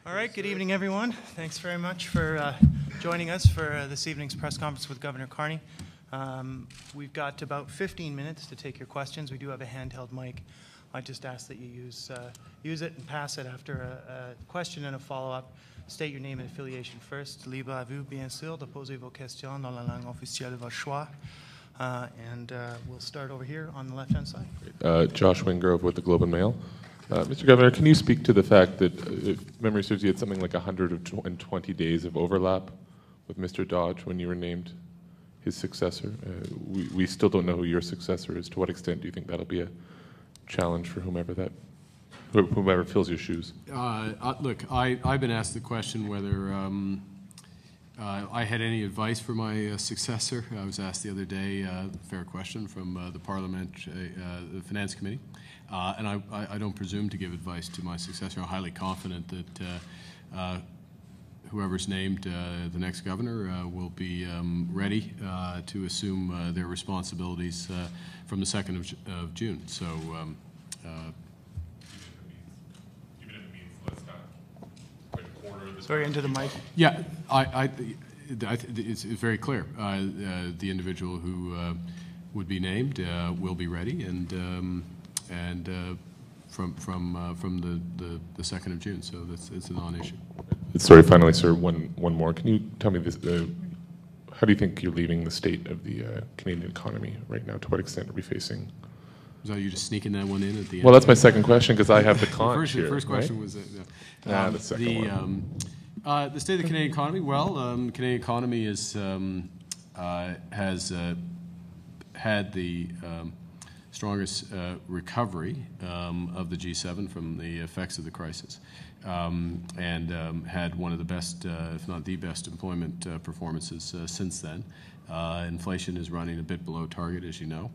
All right, good evening, everyone. Thanks very much for joining us for this evening's press conference with Governor Carney. We've got about 15 minutes to take your questions. We do have a handheld mic. I just ask that you use it and pass it after a question and a follow-up. State your name and affiliation first. Libre à vous, bien sûr, de poser vos questions dans la langue officielle de votre choix. And we'll start over here on the left-hand side. Josh Wingrove with the Globe and Mail. Mr. Governor, can you speak to the fact that, if memory serves, you had something like 120 days of overlap with Mr. Dodge when you were named his successor? We still don't know who your successor is. To what extent do you think that'll be a challenge for whomever fills your shoes? Look, I've been asked the question whether I had any advice for my successor. I was asked the other day, fair question from the Parliament, the Finance Committee. And I don't presume to give advice to my successor. I'm highly confident that whoever's named the next governor will be ready to assume their responsibilities from the 2nd of June. So. Sorry, into the mic. Yeah, it's very clear. The individual who would be named will be ready, and from the 2nd of June, so it's a non-issue. Sorry, finally, sir, one more. Can you tell me this? How do you think you're leaving the state of the Canadian economy right now? To what extent are we facing? So you just sneaking that one in at the end? Well, that's my second question because I have the conch here. The first question right? was the second one. The state of the Canadian economy. Well, the Canadian economy has had the strongest recovery of the G7 from the effects of the crisis, and had one of the best, if not the best, employment performances since then. Inflation is running a bit below target, as you know.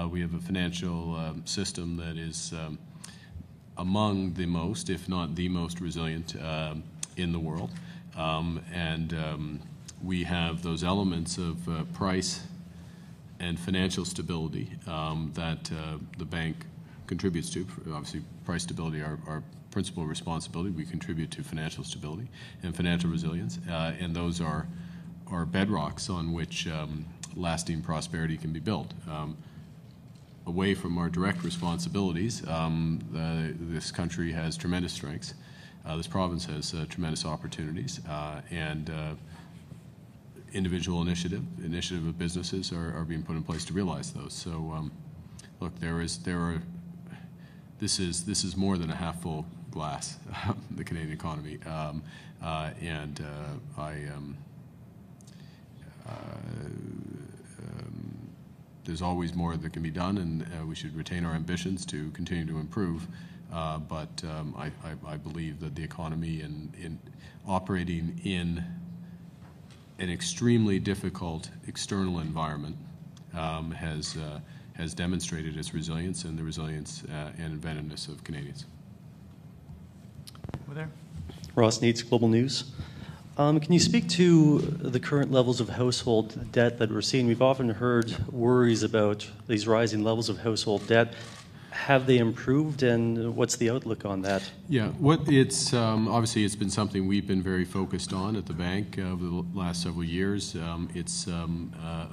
We have a financial system that is among the most, if not the most, resilient in the world. We have those elements of price and financial stability that the bank contributes to. Obviously, price stability, our principal responsibility. We contribute to financial stability and financial resilience, and those are bedrocks on which lasting prosperity can be built. Away from our direct responsibilities, this country has tremendous strengths. This province has tremendous opportunities, and individual initiative of businesses are being put in place to realize those. So, look, this is more than a half full glass, the Canadian economy, there's always more that can be done, and we should retain our ambitions to continue to improve. But I believe that the economy, in operating in an extremely difficult external environment, has demonstrated its resilience and the resilience and inventiveness of Canadians. Over there. Ross Needs, Global News. Can you speak to the current levels of household debt that we're seeing? We've often heard worries about these rising levels of household debt. Have they improved, and what's the outlook on that? Yeah, obviously it's been something we've been very focused on at the bank over the last several years. It's a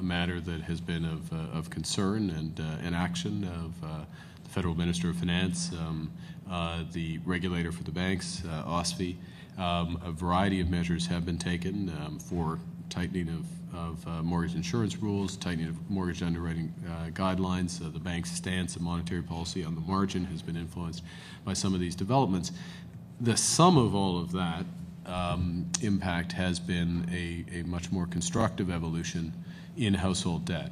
matter that has been of concern and action of the Federal Minister of Finance, the regulator for the banks, OSFI. A variety of measures have been taken for tightening of mortgage insurance rules, tightening of mortgage underwriting guidelines. The bank's stance of monetary policy on the margin has been influenced by some of these developments. The sum of all of that impact has been a much more constructive evolution in household debt.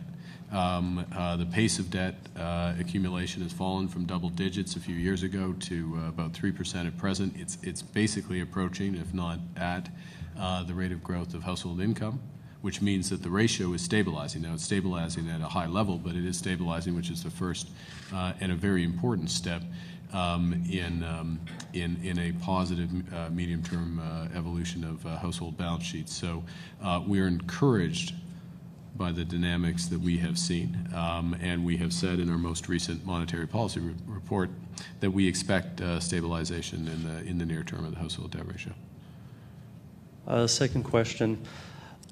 The pace of debt accumulation has fallen from double digits a few years ago to about 3% at present. It's basically approaching, if not at, the rate of growth of household income, which means that the ratio is stabilizing. Now, it's stabilizing at a high level, but it is stabilizing, which is the first and a very important step in a positive medium-term evolution of household balance sheets. So we're encouraged by the dynamics that we have seen. And we have said in our most recent monetary policy report that we expect stabilization in the near term of the household debt ratio. Second question.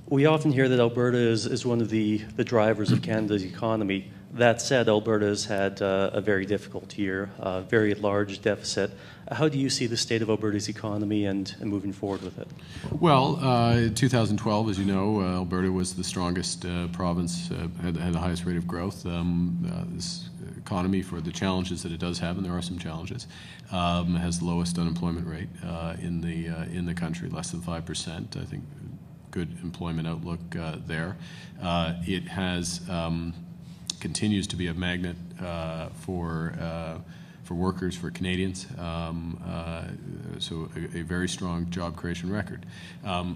We often hear that Alberta is one of the drivers of Canada's economy. That said, Alberta has had a very difficult year, a very large deficit. How do you see the state of Alberta's economy and moving forward with it? Well, in 2012, as you know, Alberta was the strongest province, had the highest rate of growth. This economy, for the challenges that it does have, and there are some challenges, has the lowest unemployment rate in the country, less than 5%. I think good employment outlook there. It has continues to be a magnet for workers, for Canadians, so a very strong job creation record. I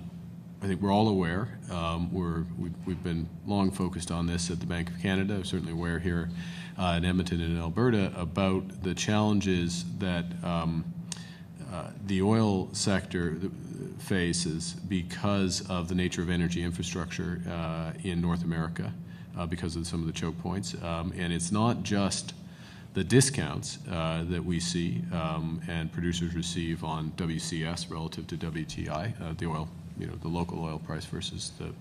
think we're all aware, we've been long focused on this at the Bank of Canada, certainly aware here in Edmonton and in Alberta about the challenges that the oil sector faces because of the nature of energy infrastructure in North America, because of some of the choke points. And it's not just the discounts that we see and producers receive on WCS relative to WTI, the oil, the local oil price versus the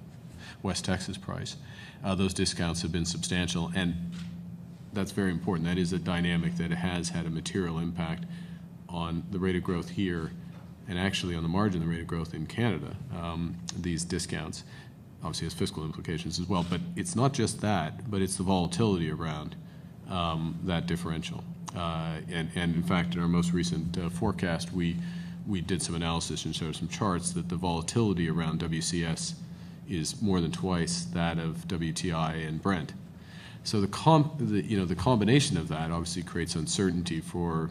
West Texas price. Those discounts have been substantial, and that's very important. That is a dynamic that has had a material impact on the rate of growth here, and actually on the margin, the rate of growth in Canada. These discounts obviously has fiscal implications as well, but it's not just that, but it's the volatility around that differential. And in fact, in our most recent forecast, we did some analysis and showed some charts that the volatility around WCS is more than twice that of WTI and Brent. So the combination of that obviously creates uncertainty for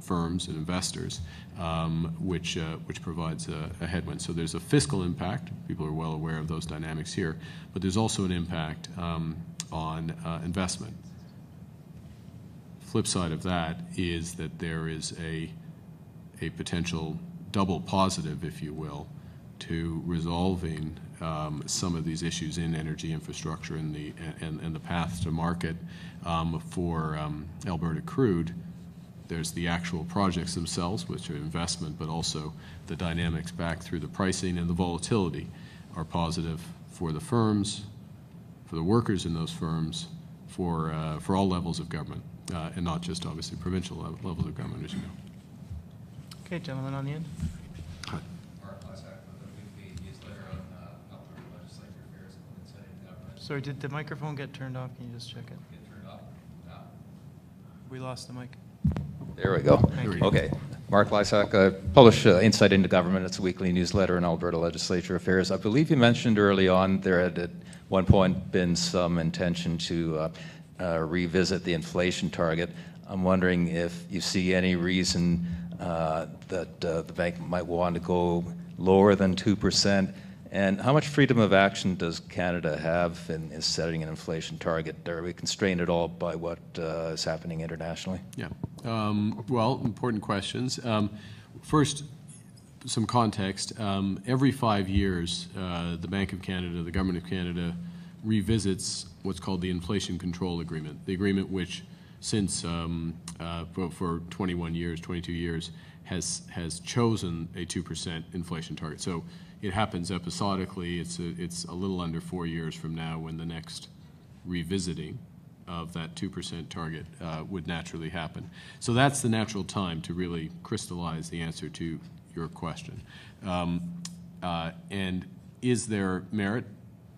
firms and investors, which provides a headwind. So there's a fiscal impact. People are well aware of those dynamics here, but there's also an impact on investment. Flip side of that is that there is a potential double positive, if you will, to resolving some of these issues in energy infrastructure and the path to market for Alberta crude. There's the actual projects themselves, which are investment, but also the dynamics back through the pricing and the volatility are positive for the firms, for the workers in those firms, for all levels of government, and not just obviously provincial levels of government, as you know. Okay, gentleman on the end. Mark Lysak with the weekly newsletter on Alberta Legislature Affairs and Insight in Government. Sorry, did the microphone get turned off? Can you just check it? Get turned off? No. We lost the mic. There we go. Thank you. Okay. Mark Lysak, I publish Insight into Government. It's a weekly newsletter in Alberta Legislature Affairs. I believe you mentioned early on there had at one point been some intention to revisit the inflation target. I'm wondering if you see any reason that the bank might want to go lower than 2%, and how much freedom of action does Canada have in setting an inflation target? Are we constrained at all by what is happening internationally? Yeah. Well, important questions. First, some context. Every 5 years, the Bank of Canada, the Government of Canada, revisits what's called the Inflation Control Agreement, the agreement which since for 21 years, 22 years, has chosen a 2% inflation target. So it happens episodically. It's a little under 4 years from now when the next revisiting of that 2% target would naturally happen. So that's the natural time to really crystallize the answer to your question. And is there merit?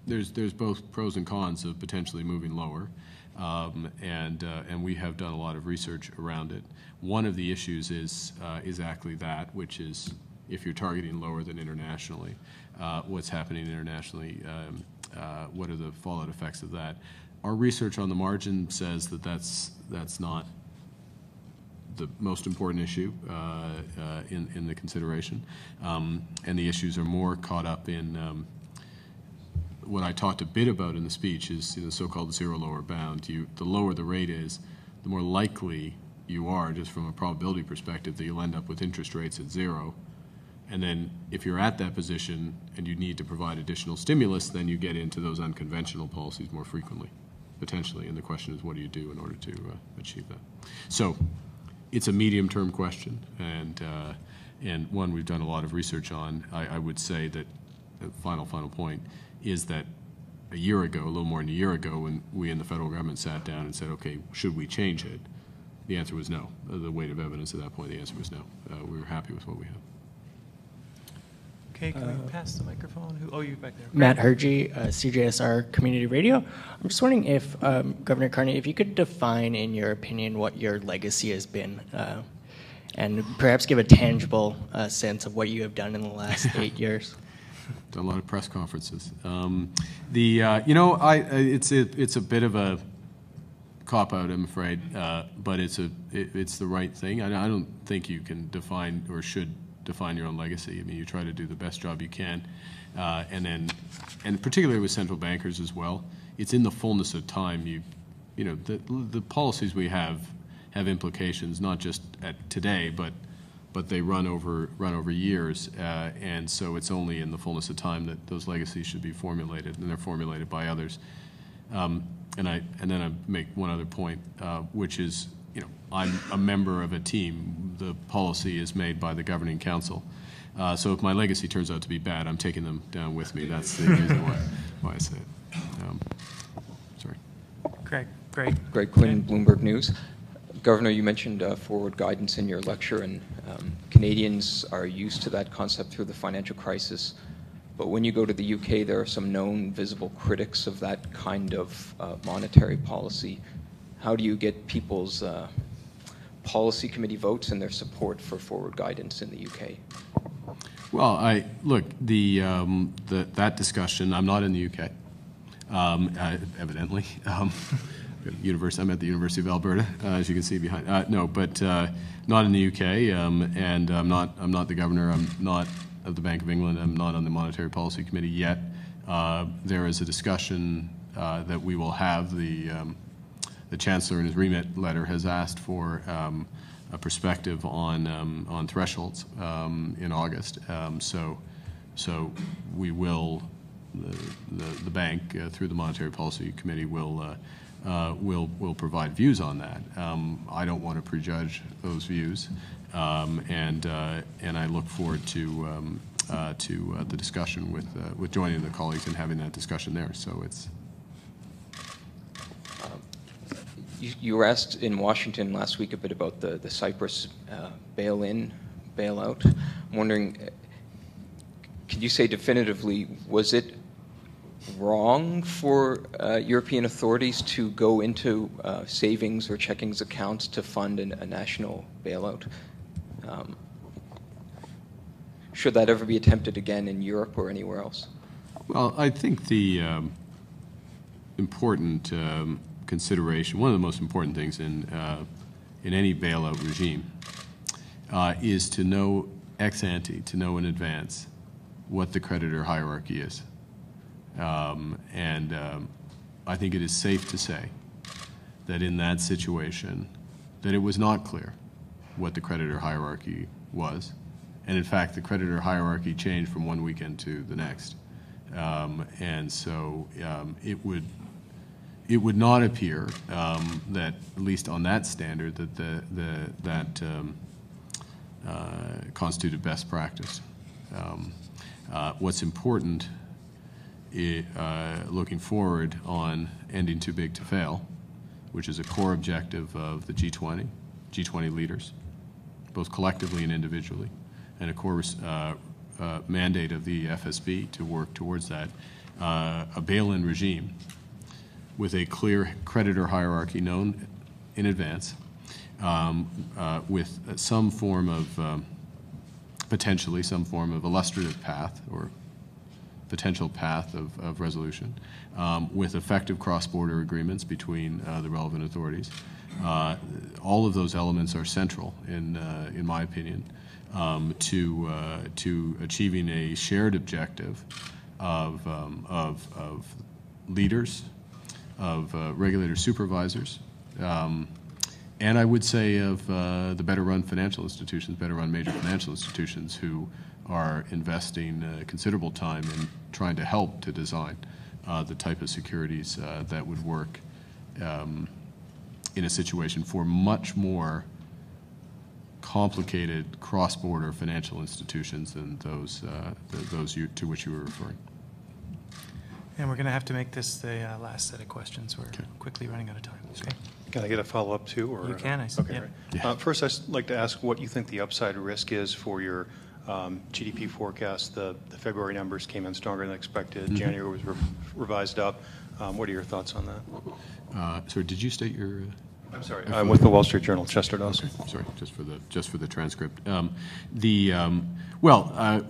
There's both pros and cons of potentially moving lower, and we have done a lot of research around it. One of the issues is exactly that, which is if you're targeting lower than internationally, what's happening internationally, what are the fallout effects of that? Our research on the margin says that that's not the most important issue in the consideration, and the issues are more caught up in what I talked a bit about in the speech is the so-called zero lower bound. The lower the rate is, the more likely you are, just from a probability perspective, that you'll end up with interest rates at zero And then if you're at that position and you need to provide additional stimulus, then you get into those unconventional policies more frequently, potentially. And the question is, what do you do in order to achieve that? So it's a medium-term question, and one we've done a lot of research on. I would say that the final point is that a year ago, a little more than a year ago, when we in the federal government sat down and said, okay, should we change it? The answer was no. The weight of evidence at that point, the answer was no. We were happy with what we had. Okay, can we pass the microphone? Oh, you back there. Matt Hergy, CJSR Community Radio. I'm just wondering if, Governor Carney, if you could define, in your opinion, what your legacy has been, and perhaps give a tangible sense of what you have done in the last 8 years. Done a lot of press conferences. It's a bit of a cop-out, I'm afraid, but it's the right thing. I don't think you can define or should define your own legacy. I mean, you try to do the best job you can, and particularly with central bankers as well. It's in the fullness of time. The policies we have implications not just at today, but they run over years, and so it's only in the fullness of time that those legacies should be formulated, and they're formulated by others. And then I make one other point, which is, I'm a member of a team. The policy is made by the governing council. So if my legacy turns out to be bad, I'm taking them down with me. That's the reason why I say it. Sorry. Greg, great. Greg Quinn, Bloomberg News. Governor, you mentioned forward guidance in your lecture, and Canadians are used to that concept through the financial crisis. But when you go to the UK, there are some known visible critics of that kind of monetary policy. How do you get people's policy committee votes and their support for forward guidance in the UK? Well, that discussion, I'm not in the UK, evidently. I'm at the University of Alberta, as you can see behind. Not in the UK, and I'm not the governor. I'm not of the Bank of England. I'm not on the Monetary Policy Committee yet. There is a discussion that we will have. The Chancellor in his remit letter has asked for a perspective on thresholds in August. So we will, the bank through the Monetary Policy Committee will provide views on that. I don't want to prejudge those views, and I look forward to the discussion with joining the colleagues and having that discussion there. So it's. You were asked in Washington last week a bit about the Cyprus bail-in, bailout. I'm wondering, could you say definitively, was it wrong for European authorities to go into savings or checkings accounts to fund a national bailout? Should that ever be attempted again in Europe or anywhere else? Well, I think the important consideration, one of the most important things in any bailout regime, is to know ex ante, to know in advance what the creditor hierarchy is. I think it is safe to say that in that situation, that it was not clear what the creditor hierarchy was. And in fact, the creditor hierarchy changed from one weekend to the next. So it would not appear that, at least on that standard, that constituted best practice. What's important, looking forward on ending too big to fail, which is a core objective of the G20 leaders, both collectively and individually, and a core mandate of the FSB to work towards that, a bail-in regime with a clear creditor hierarchy known in advance, with some form of, potentially some form of illustrative path or potential path of resolution, with effective cross-border agreements between the relevant authorities. All of those elements are central, in my opinion, to achieving a shared objective of leaders, of regulator supervisors, and I would say of the better-run financial institutions, better-run major financial institutions who are investing considerable time in trying to help to design the type of securities that would work in a situation for much more complicated cross-border financial institutions than those to which you were referring. And we're going to have to make this the last set of questions. We're quickly running out of time. Okay. Can I get a follow-up too? Or You can, I see. Okay. Yeah. Right. First, I'd like to ask what you think the upside risk is for your GDP forecast. The February numbers came in stronger than expected. Mm-hmm. January was revised up. What are your thoughts on that? So did you state your? I'm sorry. I'm with the Wall Street Journal, Chester Dawson. Sorry, just for the transcript. Well,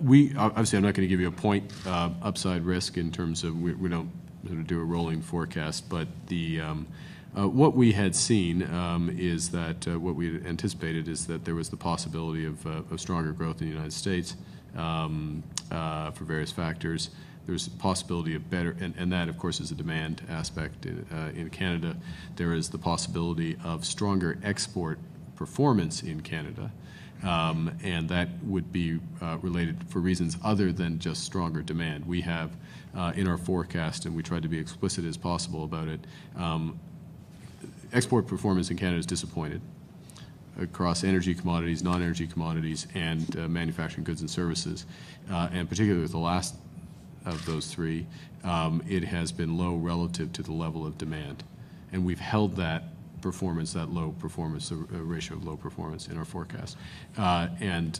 we obviously I'm not going to give you a point upside risk in terms of we don't do a rolling forecast, but the what we had seen is that what we had anticipated is that there was the possibility of stronger growth in the United States for various factors. There's a possibility of better, and that, of course, is a demand aspect in Canada. There is the possibility of stronger export performance in Canada, and that would be related for reasons other than just stronger demand. We have in our forecast, and we tried to be explicit as possible about it, export performance in Canada is disappointed across energy commodities, non-energy commodities, and manufacturing goods and services, and particularly with the last of those three, it has been low relative to the level of demand. And we've held that performance, that low performance, the ratio of low performance in our forecast. And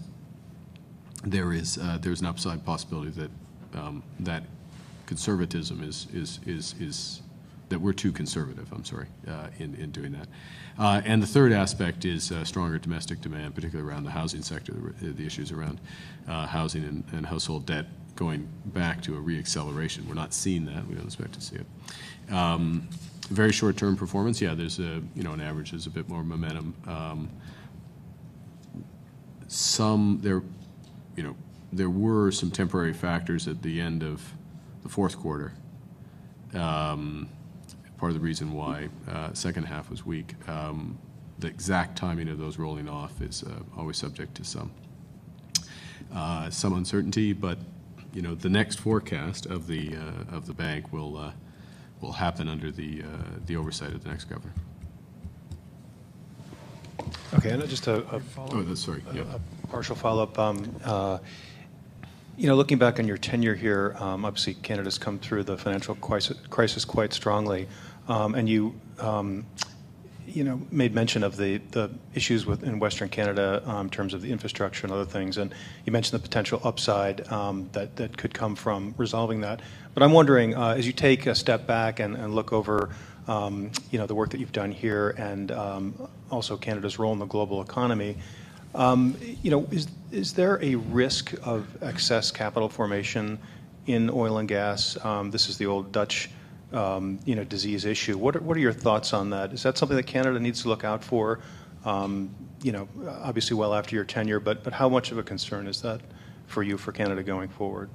there's an upside possibility that that conservatism is that we're too conservative, I'm sorry, in doing that. And the third aspect is stronger domestic demand, particularly around the housing sector, the issues around housing and household debt going back to a reacceleration. We're not seeing that. We don't expect to see it. Very short-term performance, yeah, there's an average, there's a bit more momentum. There were some temporary factors at the end of the fourth quarter. Part of the reason why second half was weak. The exact timing of those rolling off is always subject to some uncertainty, but the next forecast of the bank will happen under the oversight of the next governor. Okay, and just a partial follow-up. Looking back on your tenure here, obviously Canada's come through the financial crisis quite strongly, and you made mention of the issues in Western Canada in terms of the infrastructure and other things, and you mentioned the potential upside that could come from resolving that. But I'm wondering, as you take a step back and look over, the work that you've done here, and also Canada's role in the global economy, is there a risk of excess capital formation in oil and gas? This is the old Dutch disease issue. What are your thoughts on that? Is that something that Canada needs to look out for? Obviously well after your tenure, but how much of a concern is that for you, for Canada going forward?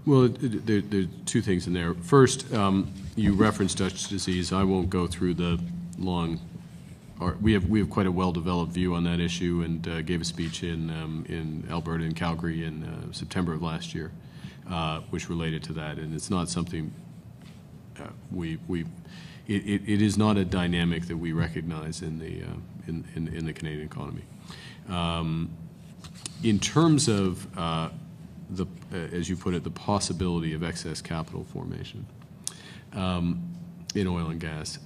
Well, there are two things in there. First, you referenced Dutch disease. I won't go through the long. We have quite a well-developed view on that issue, and gave a speech in Alberta and Calgary in September of last year, which related to that. And it's not something it is not a dynamic that we recognize in the Canadian economy. In terms of as you put it, the possibility of excess capital formation in oil and gas.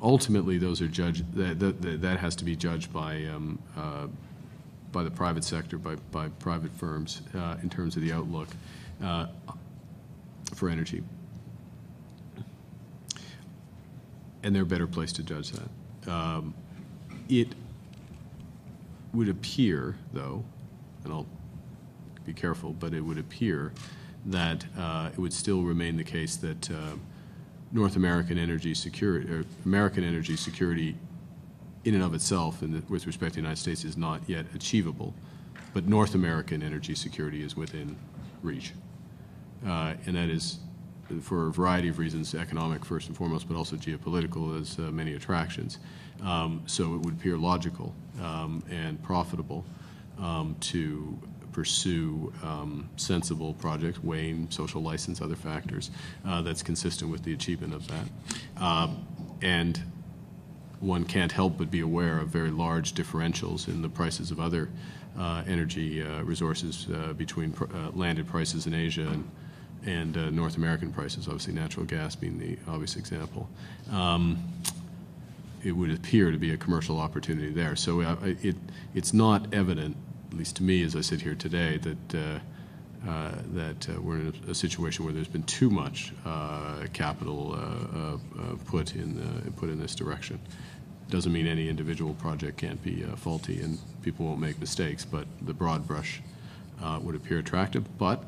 Ultimately, those are judged. That has to be judged by the private sector, by private firms, in terms of the outlook for energy, and they're a better place to judge that. It would appear, though, and I'll be careful, but it would appear that it would still remain the case that North American energy security, or American energy security in and of itself, and with respect to the United States, is not yet achievable, but North American energy security is within reach. And that is for a variety of reasons, economic first and foremost, but also geopolitical, has many attractions. So it would appear logical and profitable to pursue sensible projects, weighing social license, other factors, that's consistent with the achievement of that. And one can't help but be aware of very large differentials in the prices of other energy resources between landed prices in Asia and North American prices, obviously natural gas being the obvious example. It would appear to be a commercial opportunity there. So it's not evident, at least to me as I sit here today, that we're in a situation where there's been too much capital put in this direction. Doesn't mean any individual project can't be faulty and people won't make mistakes, but the broad brush would appear attractive. But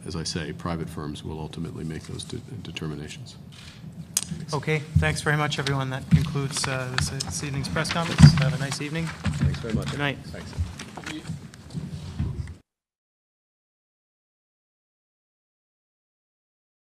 as I say, private firms will ultimately make those determinations. Okay, thanks very much, everyone. That concludes this evening's press conference. Have a nice evening. Thanks very much. Good night. Thanks.